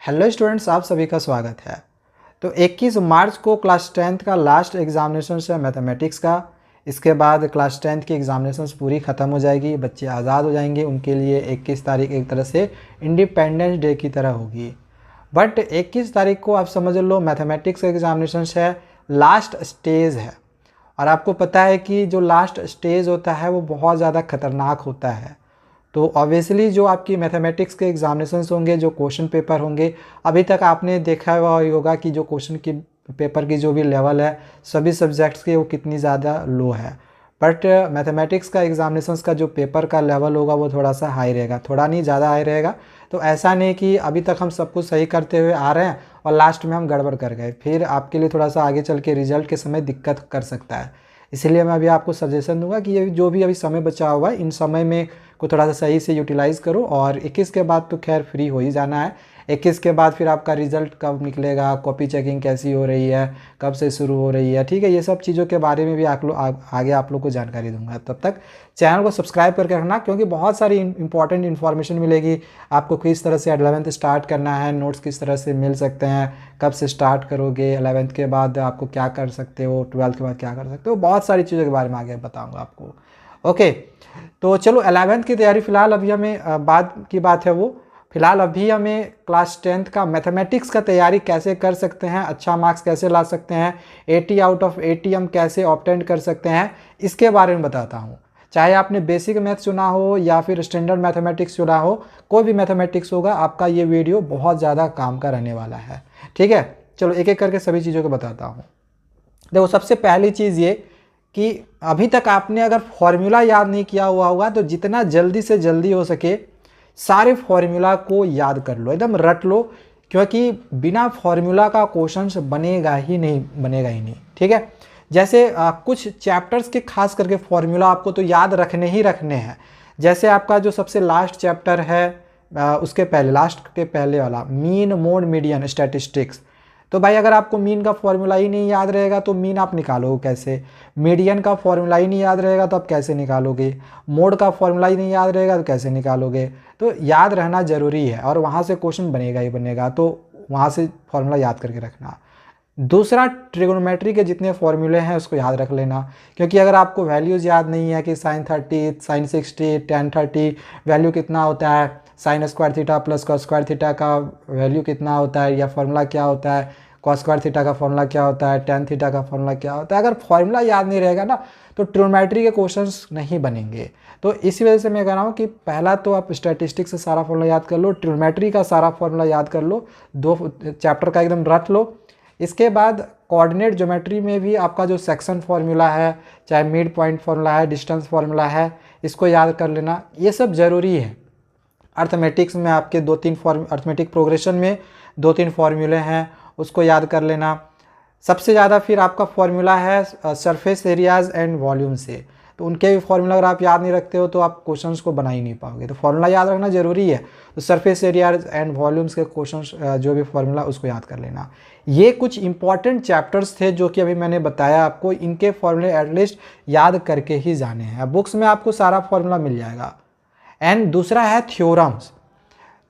Hello students, आप सभी का स्वागत है। तो 21 मार्च को क्लास 10th का लास्ट एग्जामिनेशन है मैथमेटिक्स का। इसके बाद क्लास 10th की एग्जामिनेशंस पूरी ख़त्म हो जाएगी, बच्चे आज़ाद हो जाएंगे। उनके लिए 21 तारीख एक तरह से इंडिपेंडेंस डे की तरह होगी। बट 21 तारीख को आप समझ लो मैथमेटिक्स एग्जामिनेशंस है, लास्ट स्टेज है। और आपको पता है कि जो लास्ट स्टेज होता है वो बहुत ज़्यादा खतरनाक होता है। तो ऑब्वियसली जो आपकी मैथमेटिक्स के एग्जामिनेशंस होंगे, जो क्वेश्चन पेपर होंगे, अभी तक आपने देखा हुआ होगा कि जो क्वेश्चन की पेपर की जो भी लेवल है सभी सब्जेक्ट्स के वो कितनी ज़्यादा लो है। बट मैथमेटिक्स का एग्जामिनेशंस का जो पेपर का लेवल होगा वो थोड़ा सा हाई रहेगा, थोड़ा नहीं ज़्यादा हाई रहेगा। तो ऐसा नहीं कि अभी तक हम सब कुछ सही करते हुए आ रहे हैं और लास्ट में हम गड़बड़ कर गए, फिर आपके लिए थोड़ा सा आगे चल के रिजल्ट के समय दिक्कत कर सकता है। इसलिए मैं अभी आपको सजेशन दूंगा कि ये जो भी अभी समय बचा हुआ है इन समय में को थोड़ा सा सही से यूटिलाइज़ करो। और 21 के बाद तो खैर फ्री हो ही जाना है। 21 के बाद फिर आपका रिज़ल्ट कब निकलेगा, कॉपी चेकिंग कैसी हो रही है, कब से शुरू हो रही है, ठीक है, ये सब चीज़ों के बारे में भी आगे आप लोग को जानकारी दूंगा। तब तक चैनल को सब्सक्राइब करके रखना, क्योंकि बहुत सारी इंपॉर्टेंट इन्फॉर्मेशन मिलेगी आपको। किस तरह से 11th स्टार्ट करना है, नोट्स किस तरह से मिल सकते हैं, कब से स्टार्ट करोगे, 11th के बाद आपको क्या कर सकते हो, 12th के बाद क्या कर सकते हो, बहुत सारी चीज़ों के बारे में आगे बताऊँगा आपको। ओके, तो चलो 11th की तैयारी फ़िलहाल अभी हमें बाद की बात है वो। फ़िलहाल अभी हमें क्लास 10th का मैथमेटिक्स का तैयारी कैसे कर सकते हैं, अच्छा मार्क्स कैसे ला सकते हैं, 80 आउट ऑफ 80 हम कैसे ऑब्टेन कर सकते हैं, इसके बारे में बताता हूँ। चाहे आपने बेसिक मैथ चुना हो या फिर स्टैंडर्ड मैथमेटिक्स चुना हो, कोई भी मैथमेटिक्स होगा, आपका ये वीडियो बहुत ज़्यादा काम का रहने वाला है। ठीक है, चलो एक एक करके सभी चीज़ों को बताता हूँ। देखो, सबसे पहली चीज़ ये कि अभी तक आपने अगर फॉर्मूला याद नहीं किया हुआ होगा तो जितना जल्दी से जल्दी हो सके सारे फॉर्मूला को याद कर लो, एकदम रट लो, क्योंकि बिना फॉर्मूला का क्वेश्चंस बनेगा ही नहीं। ठीक है, जैसे कुछ चैप्टर्स के खास करके फॉर्मूला आपको तो याद रखने ही रखने हैं। जैसे आपका जो सबसे लास्ट चैप्टर है उसके पहले, लास्ट के पहले वाला, मीन मोड मीडियन स्टैटिस्टिक्स। तो भाई अगर आपको मीन का फॉर्मूला ही नहीं याद रहेगा तो मीन आप निकालोगे कैसे, मीडियन का फॉर्मूला ही नहीं याद रहेगा तो आप कैसे निकालोगे, मोड का फॉर्मूला ही नहीं याद रहेगा तो कैसे निकालोगे। तो याद रहना ज़रूरी है और वहाँ से क्वेश्चन बनेगा ही बनेगा, तो वहाँ से फॉर्मूला याद करके रखना। दूसरा, ट्रिगोनोमेट्री के जितने फॉर्मूले हैं उसको याद रख लेना, क्योंकि अगर आपको वैल्यूज़ याद नहीं है कि sin 30, sin 60, tan 30 वैल्यू कितना होता है, sine square theta plus cos square theta का वैल्यू कितना होता है या फॉर्मूला क्या होता है, कॉस स्क्वायर थीटा का फॉर्मूला क्या होता है, tan थीटा का फॉर्मूला क्या होता है, अगर फॉर्मूला याद नहीं रहेगा ना तो ट्रिगोनोमेट्री के क्वेश्चंस नहीं बनेंगे। तो इसी वजह से मैं कह रहा हूँ कि पहला तो आप स्टैटिस्टिक्स से सारा फॉर्मूला याद कर लो, ट्रिगोनोमेट्री का सारा फॉर्मूला याद कर लो, 2 चैप्टर का एकदम रट लो। इसके बाद कोऑर्डिनेट ज्योमेट्री में भी आपका जो सेक्शन फार्मूला है, चाहे मिड पॉइंट फार्मूला है, डिस्टेंस फार्मूला है, इसको याद कर लेना, ये सब ज़रूरी है। अर्थमेटिक्स में आपके 2-3 अर्थमेटिक प्रोग्रेशन में 2-3 फार्मूले हैं, उसको याद कर लेना। सबसे ज़्यादा फिर आपका फार्मूला है सरफेस एरियाज़ एंड वॉल्यूम से, तो उनके भी फार्मूला अगर आप याद नहीं रखते हो तो आप क्वेश्चंस को बना ही नहीं पाओगे, तो फार्मूला याद रखना ज़रूरी है। तो सरफेस एरियाज एंड वॉल्यूम्स के क्वेश्चंस जो भी फार्मूला उसको याद कर लेना। ये कुछ इंपॉर्टेंट चैप्टर्स थे जो कि अभी मैंने बताया आपको, इनके फार्मूले एटलीस्ट याद करके ही जाने हैं। बुक्स में आपको सारा फार्मूला मिल जाएगा। एंड दूसरा है थ्योरम्स।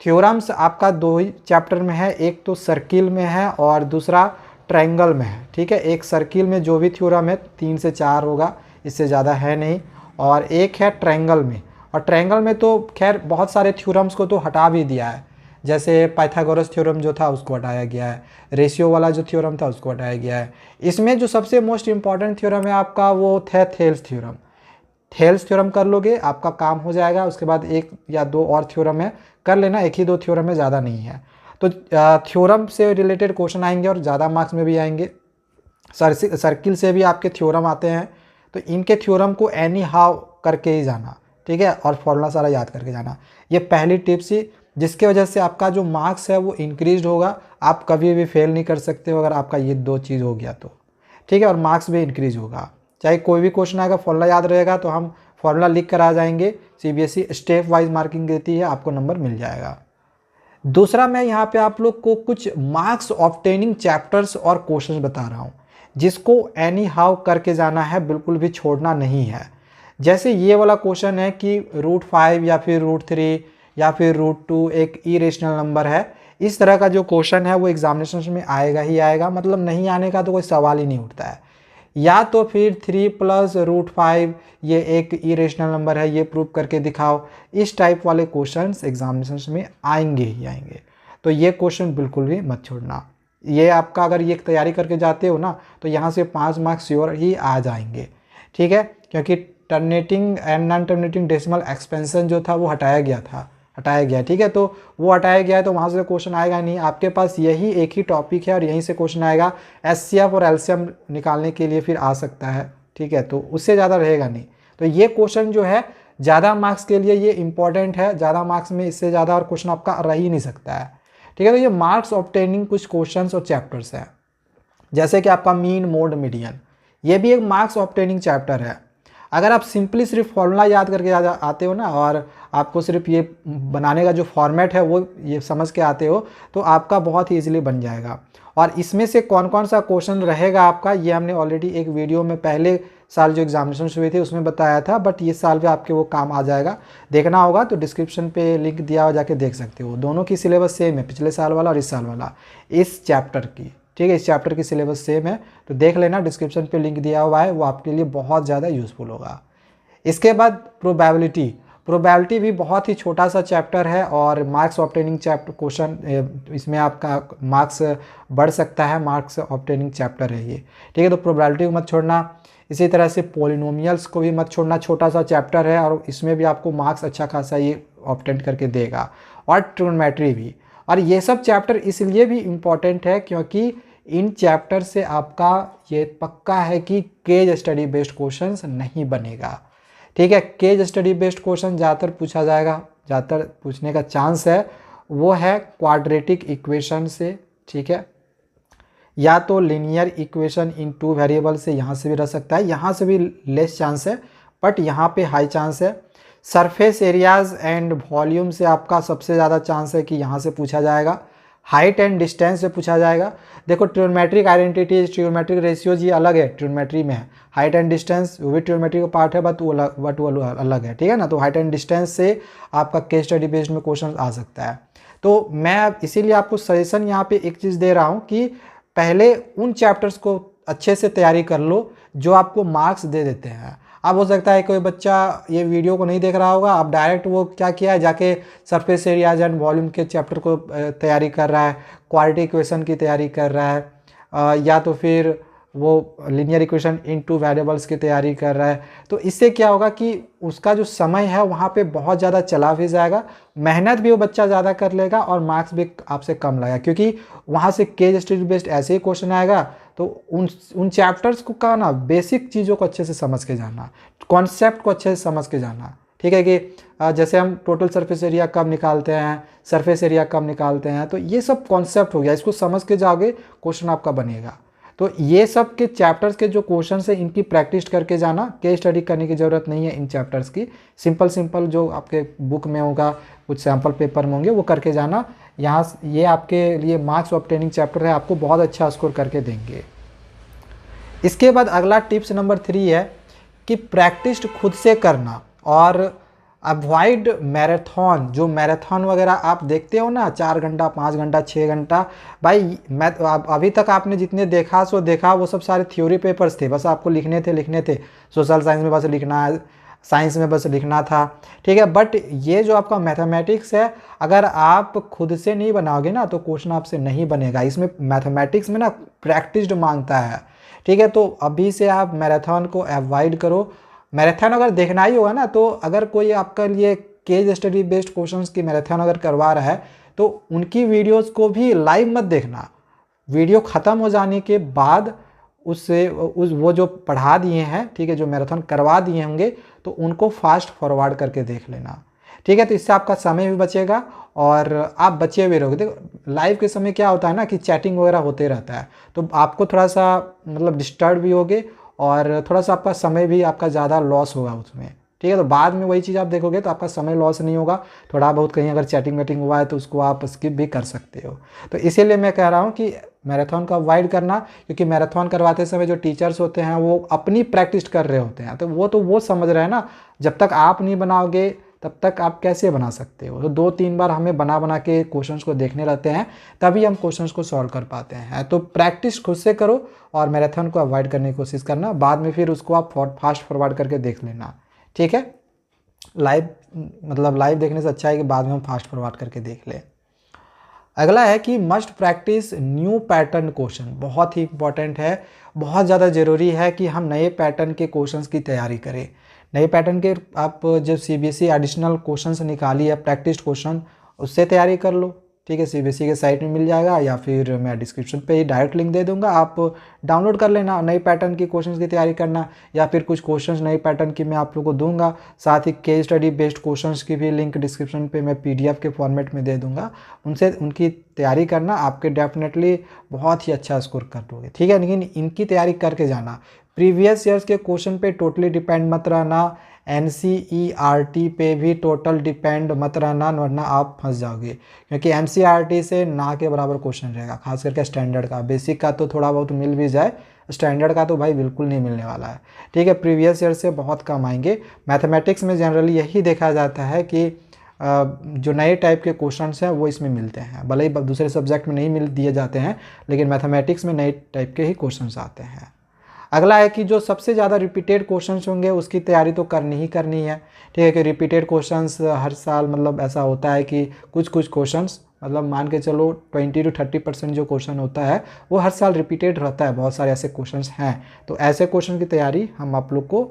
थ्योरम्स आपका 2 ही चैप्टर में है, एक तो सर्किल में है और दूसरा ट्रायंगल में है। ठीक है, एक सर्किल में जो भी थ्योरम है 3 से 4 होगा, इससे ज़्यादा है नहीं, और एक है ट्रायंगल में। और ट्रायंगल में तो खैर बहुत सारे थ्योरम्स को तो हटा भी दिया है, जैसे पाइथागोरस थ्योरम जो था उसको हटाया गया है, रेशियो वाला जो थ्योरम था उसको हटाया गया है। इसमें जो सबसे मोस्ट इंपॉर्टेंट थ्योरम है आपका वो है थेल्स थ्योरम। थेल्स थ्योरम कर लोगे आपका काम हो जाएगा। उसके बाद 1 या 2 और थ्योरम है, कर लेना, 1 ही 2 थ्योरम है, ज़्यादा नहीं है। तो थ्योरम से रिलेटेड क्वेश्चन आएंगे और ज़्यादा मार्क्स में भी आएंगे। सर्किल से भी आपके थ्योरम आते हैं, तो इनके थ्योरम को एनी हाउ करके ही जाना, ठीक है, और फॉर्मूला सारा याद करके जाना। ये पहली टिप्स ही, जिसके वजह से आपका जो मार्क्स है वो इंक्रीज होगा। आप कभी भी फेल नहीं कर सकते हो अगर आपका ये 2 चीज़ हो गया तो, ठीक है, और मार्क्स भी इंक्रीज होगा। चाहे कोई भी क्वेश्चन आएगा, फॉर्मूला याद रहेगा तो हम फॉर्मूला लिख कर आ जाएंगे। सीबीएसई स्टेप वाइज मार्किंग देती है, आपको नंबर मिल जाएगा। दूसरा, मैं यहाँ पे आप लोग को कुछ मार्क्स ऑब्टेनिंग चैप्टर्स और क्वेश्चंस बता रहा हूँ, जिसको एनी हाउ करके जाना है, बिल्कुल भी छोड़ना नहीं है। जैसे ये वाला क्वेश्चन है कि √5 या फिर √3 या फिर √2 एक इरेशनल नंबर है, इस तरह का जो क्वेश्चन है वो एग्जामिनेशन में आएगा ही आएगा, मतलब नहीं आने का तो कोई सवाल ही नहीं उठता है। या तो फिर 3+√5 ये एक इरेशनल नंबर है, ये प्रूव करके दिखाओ, इस टाइप वाले क्वेश्चंस एग्जामिनेशन में आएंगे ही आएंगे। तो ये क्वेश्चन बिल्कुल भी मत छोड़ना। ये आपका अगर ये तैयारी करके जाते हो ना तो यहाँ से 5 मार्क्स श्योर ही आ जाएंगे, ठीक है, क्योंकि terminating and non terminating decimal expansion जो था वो हटाया गया, ठीक है। तो वो हटाया गया है तो वहाँ से क्वेश्चन आएगा नहीं, आपके पास यही एक ही टॉपिक है और यहीं से क्वेश्चन आएगा। एचसीएफ और एलसीएम निकालने के लिए फिर आ सकता है, ठीक है, तो उससे ज़्यादा रहेगा नहीं। तो ये क्वेश्चन जो है ज़्यादा मार्क्स के लिए ये इंपॉर्टेंट है, ज़्यादा मार्क्स में इससे ज़्यादा और क्वेश्चन आपका रह ही नहीं सकता है, ठीक है। तो ये मार्क्स ऑब्टेनिंग कुछ क्वेश्चंस और चैप्टर्स हैं, जैसे कि आपका मीन मोड मीडियन, ये भी एक मार्क्स ऑब्टेनिंग चैप्टर है। अगर आप सिंपली सिर्फ फॉर्मूला याद करके आते हो ना और आपको सिर्फ ये बनाने का जो फॉर्मेट है वो ये समझ के आते हो तो आपका बहुत ही ईजिली बन जाएगा। और इसमें से कौन कौन सा क्वेश्चन रहेगा आपका ये हमने ऑलरेडी एक वीडियो में पहले साल जो एग्जामिनेशन हुए थे उसमें बताया था, बट ये साल भी आपके वो काम आ जाएगा। देखना होगा तो डिस्क्रिप्शन पे लिंक दिया हुआ, जाके देख सकते हो। दोनों की सिलेबस सेम है, पिछले साल वाला और इस साल वाला, इस चैप्टर की, ठीक है, इस चैप्टर की सिलेबस सेम है, तो देख लेना, डिस्क्रिप्शन पे लिंक दिया हुआ है, वो आपके लिए बहुत ज़्यादा यूज़फुल होगा। इसके बाद प्रोबेबिलिटी भी बहुत ही छोटा सा चैप्टर है और मार्क्स ऑब्टेनिंग चैप्टर क्वेश्चन, इसमें आपका मार्क्स बढ़ सकता है, मार्क्स ऑब्टेनिंग चैप्टर है ये, ठीक है। तो प्रोबेबिलिटी को मत छोड़ना। इसी तरह से पॉलिनोमियल्स को भी मत छोड़ना, छोटा सा चैप्टर है और इसमें भी आपको मार्क्स अच्छा खासा ये ऑब्टेन करके देगा। और ट्रिग्नोमेट्री भी, और ये सब चैप्टर इसलिए भी इम्पॉर्टेंट है क्योंकि इन चैप्टर से आपका ये पक्का है कि केस स्टडी बेस्ड क्वेश्चंस नहीं बनेगा, ठीक है। केस स्टडी बेस्ड क्वेश्चन ज़्यादातर पूछा जाएगा, ज़्यादातर पूछने का चांस है वो है क्वाड्रेटिक इक्वेशन से, ठीक है, या तो लीनियर इक्वेशन इन 2 वेरिएबल से, यहाँ से भी रह सकता है, यहाँ से भी लेस चांस है बट यहाँ पे हाई चांस है। सरफेस एरियाज एंड वॉल्यूम से आपका सबसे ज़्यादा चांस है कि यहाँ से पूछा जाएगा। हाइट एंड डिस्टेंस से पूछा जाएगा। देखो ट्रिग्नोमेट्रिक आइडेंटिटीज, ट्रिग्नोमेट्रिक रेशियोज ये अलग है, ट्रिग्नोमेट्री में है। हाइट एंड डिस्टेंस वो भी ट्रिग्नोमेट्री का पार्ट है बट वो अलग है, ठीक है ना। तो हाइट एंड डिस्टेंस से आपका केस स्टडी बेस्ड में क्वेश्चन आ सकता है। तो मैं इसीलिए आपको सजेशन यहाँ पे एक चीज़ दे रहा हूँ कि पहले उन चैप्टर्स को अच्छे से तैयारी कर लो जो आपको मार्क्स दे देते हैं। अब हो सकता है कोई बच्चा ये वीडियो को नहीं देख रहा होगा, अब डायरेक्ट वो क्या किया है, जाके सरफेस एरियाज एंड वॉल्यूम के चैप्टर को तैयारी कर रहा है, क्वाड्रेटिक इक्वेशन की तैयारी कर रहा है, या तो फिर वो लीनियर इक्वेशन इन 2 वेरिएबल्स की तैयारी कर रहा है। तो इससे क्या होगा कि उसका जो समय है वहाँ पे बहुत ज़्यादा चला भी जाएगा, मेहनत भी वो बच्चा ज़्यादा कर लेगा और मार्क्स भी आपसे कम लगेगा, क्योंकि वहाँ से केस स्टडी बेस्ड ऐसे ही क्वेश्चन आएगा। तो उन चैप्टर्स को का ना बेसिक चीज़ों को अच्छे से समझ के जाना, कॉन्सेप्ट को अच्छे से समझ के जाना, ठीक है। कि जैसे हम टोटल सरफेस एरिया कब निकालते हैं, सरफेस एरिया कब निकालते हैं, तो ये सब कॉन्सेप्ट हो गया, इसको समझ के जाओगे क्वेश्चन आपका बनेगा। तो ये सब के चैप्टर्स के जो क्वेश्चन है इनकी प्रैक्टिस करके जाना, केस स्टडी करने की ज़रूरत नहीं है इन चैप्टर्स की। सिंपल जो आपके बुक में होगा, कुछ सैम्पल पेपर में होंगे, वो करके जाना। यहाँ ये आपके लिए मार्क्स ऑब्टेनिंग चैप्टर है, आपको बहुत अच्छा स्कोर करके देंगे। इसके बाद अगला टिप्स नंबर 3 है कि प्रैक्टिस खुद से करना और अवॉइड मैराथन। जो मैराथन वगैरह आप देखते हो ना, 4 घंटा 5 घंटा 6 घंटा, भाई मैं अभी तक आपने जितने देखा सो देखा, वो सब सारे थ्योरी पेपर्स थे, बस आपको लिखने थे। सोशल साइंस में बस लिखना है, साइंस में बस लिखना था, ठीक है। बट ये जो आपका मैथमेटिक्स है, अगर आप खुद से नहीं बनाओगे ना तो क्वेश्चन आपसे नहीं बनेगा। इसमें मैथमेटिक्स में ना प्रैक्टिस मांगता है, ठीक है। तो अभी से आप मैराथन को अवॉइड करो। मैराथन अगर देखना ही होगा ना, तो अगर कोई आपका लिए केस स्टडी बेस्ड क्वेश्चंस की मैराथन अगर करवा रहा है तो उनकी वीडियोस को भी लाइव मत देखना। वीडियो ख़त्म हो जाने के बाद वो जो पढ़ा दिए हैं, ठीक है, जो मैराथन करवा दिए होंगे, तो उनको फास्ट फॉरवर्ड करके देख लेना, ठीक है। तो इससे आपका समय भी बचेगा और आप बचे हुए रहोगे। देखो लाइव के समय क्या होता है ना कि चैटिंग वगैरह होते रहता है, तो आपको थोड़ा सा मतलब डिस्टर्ब भी होगे और थोड़ा सा आपका समय भी आपका ज़्यादा लॉस होगा उसमें, ठीक है। तो बाद में वही चीज़ आप देखोगे तो आपका समय लॉस नहीं होगा। थोड़ा बहुत कहीं अगर चैटिंग वेटिंग हुआ है तो उसको आप स्किप भी कर सकते हो। तो इसीलिए मैं कह रहा हूँ कि मैराथन का अवॉइड करना, क्योंकि मैराथन करवाते समय जो टीचर्स होते हैं वो अपनी प्रैक्टिस कर रहे होते हैं, तो वो समझ रहे हैं ना, जब तक आप नहीं बनाओगे तब तक आप कैसे बना सकते हो। तो 2-3 बार हमें बना बना के क्वेश्चंस को देखने रहते हैं, तभी हम क्वेश्चंस को सॉल्व कर पाते हैं। तो प्रैक्टिस खुद से करो और मैराथन को अवॉइड करने की कोशिश करना, बाद में फिर उसको आप फास्ट फॉरवर्ड करके देख लेना, ठीक है। लाइव देखने से अच्छा है कि बाद में हम फास्ट फॉरवर्ड करके देख लें। अगला है कि must practice new pattern question, बहुत ही इंपॉर्टेंट है, बहुत ज़्यादा ज़रूरी है कि हम नए पैटर्न के क्वेश्चंस की तैयारी करें। नए पैटर्न के आप जब सीबीएसई एडिशनल क्वेश्चंस निकाली है प्रैक्टिस क्वेश्चन, उससे तैयारी कर लो, ठीक है। सीबीएसई के साइट में मिल जाएगा या फिर मैं डिस्क्रिप्शन पे ही डायरेक्ट लिंक दे दूंगा, आप डाउनलोड कर लेना। नए पैटर्न की क्वेश्चंस की तैयारी करना, या फिर कुछ क्वेश्चंस नए पैटर्न की मैं आप लोगों को दूंगा, साथ ही केस स्टडी बेस्ड क्वेश्चंस की भी लिंक डिस्क्रिप्शन पे मैं पीडीएफ के फॉर्मेट में दे दूंगा, उनसे उनकी तैयारी करना, आपके डेफिनेटली बहुत ही अच्छा स्कोर कर दोगे, ठीक है। लेकिन इनकी तैयारी करके जाना, प्रीवियस ईयर्स के क्वेश्चन पे टोटली डिपेंड मत रहना, एनसीईआरटी पे भी टोटल डिपेंड मत रहना, वरना आप फंस जाओगे, क्योंकि एनसीईआरटी से ना के बराबर क्वेश्चन रहेगा, खास करके स्टैंडर्ड का। बेसिक का तो थोड़ा बहुत मिल भी जाए, स्टैंडर्ड का तो भाई बिल्कुल नहीं मिलने वाला है, ठीक है। प्रीवियस ईयर से बहुत कम आएंगे। मैथमेटिक्स में जनरली यही देखा जाता है कि जो नए टाइप के क्वेश्चंस हैं वो इसमें मिलते हैं, भले ही दूसरे सब्जेक्ट में नहीं मिल दिए जाते हैं, लेकिन मैथमेटिक्स में नए टाइप के ही क्वेश्चंस आते हैं। अगला है कि जो सबसे ज़्यादा रिपीटेड क्वेश्चंस होंगे उसकी तैयारी तो करनी ही करनी है, ठीक है। कि रिपीटेड क्वेश्चंस हर साल ऐसा होता है कि कुछ क्वेश्चंस मान के चलो 20 to 30% जो क्वेश्चन होता है वो हर साल रिपीटेड रहता है, बहुत सारे ऐसे क्वेश्चंस हैं। तो ऐसे क्वेश्चन की तैयारी हम आप लोग को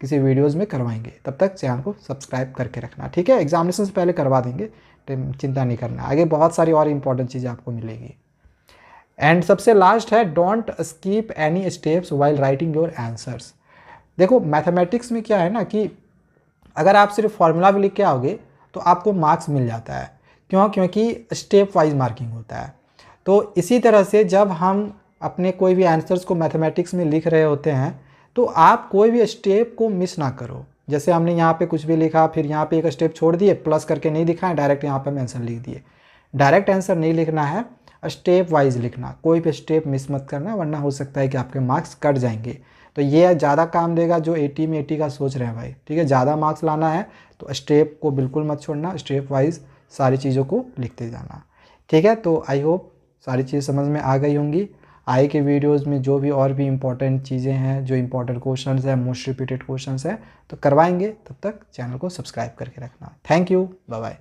किसी वीडियोज़ में करवाएंगे, तब तक चैनल को सब्सक्राइब करके रखना, ठीक है। एग्जामिनेशन से पहले करवा देंगे, चिंता नहीं करना, आगे बहुत सारी और इंपॉर्टेंट चीज़ें आपको मिलेगी। एंड सबसे लास्ट है, don't skip any steps while writing your answers. देखो मैथमेटिक्स में क्या है ना कि अगर आप सिर्फ फॉर्मूला भी लिख के आओगे तो आपको मार्क्स मिल जाता है, क्यों? क्योंकि स्टेप वाइज मार्किंग होता है। तो इसी तरह से जब हम अपने कोई भी आंसर्स को मैथमेटिक्स में लिख रहे होते हैं तो आप कोई भी स्टेप को मिस ना करो। जैसे हमने यहाँ पे कुछ भी लिखा, फिर यहाँ पे एक स्टेप छोड़ दिए, प्लस करके नहीं दिखाएं, डायरेक्ट यहाँ पे हम आंसर लिख दिए। डायरेक्ट आंसर नहीं लिखना है, स्टेप वाइज लिखना, कोई भी स्टेप मिस मत करना, वरना हो सकता है कि आपके मार्क्स कट जाएंगे। तो ये ज़्यादा काम देगा जो 80 में 80 का सोच रहे हैं भाई, ठीक है। ज़्यादा मार्क्स लाना है तो स्टेप को बिल्कुल मत छोड़ना, स्टेप वाइज सारी चीज़ों को लिखते जाना, ठीक है। तो आई होप सारी चीज़ समझ में आ गई होंगी। आगे के वीडियोज़ में जो भी और भी इंपॉर्टेंट चीज़ें हैं, जो इंपॉर्टेंट क्वेश्चन हैं, मोस्ट रिपीटेड क्वेश्चन हैं, तो करवाएंगे। तब तक चैनल को सब्सक्राइब करके रखना। Thank you, bye bye.